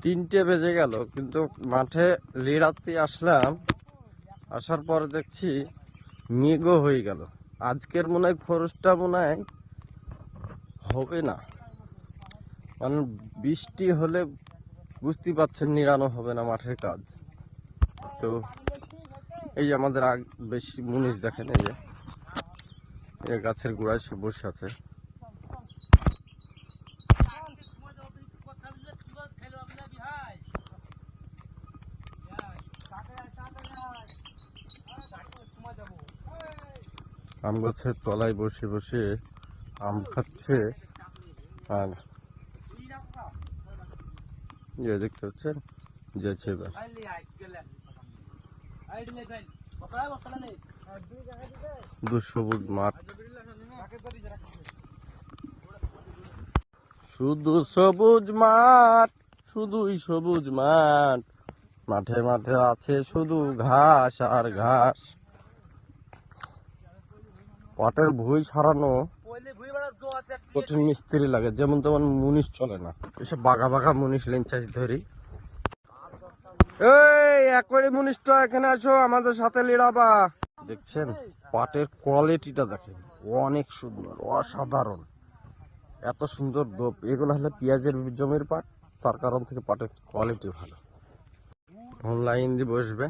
3টে বেজে গেল, কিন্তু মাঠে লিড়াতে আসলাম। আসার পরে দেখছি মেঘও হয়ে গেল। আজকের মনে হয় খরচটা মনে হয় হবে না, কারণ বৃষ্টি হলে বুঝতেই পারছেন নিড়ানো হবে না মাঠের কাজ। তো এই যে আমাদের বেশি মুনিশ দেখেন, এই যে গাছের গোড়ায় সে বসে আছে। আম গাছের তলায় বসে বসে আম খাচ্ছে। আর যে দেখতে পাচ্ছেন যাচ্ছে এবার সবুজ মাঠ, শুধু সবুজ মাঠ, শুধুই সবুজ মাঠ, মাঠে মাঠে আছে শুধু ঘাস আর ঘাস। পাটের ভুঁই ছাড়ানো কঠিন মিস্ত্রি লাগে, যেমন তেমন মুনিশ চলে না। এসব বাঘা বাঘা মুনিশ লেঞ্চাস ধরি। এই একবারে মুনিশটা এখানে আসো, আমাদের সাথে লিড়াবা। দেখছেন পাটের কোয়ালিটিটা দেখেন, অনেক সুন্দর, অসাধারণ। এত সুন্দর দোপ, এগুলো হলে পেঁয়াজের জমির পাট, তার কারণ থেকে পাটের কোয়ালিটি ভালো। লাইন দিয়ে বসবে।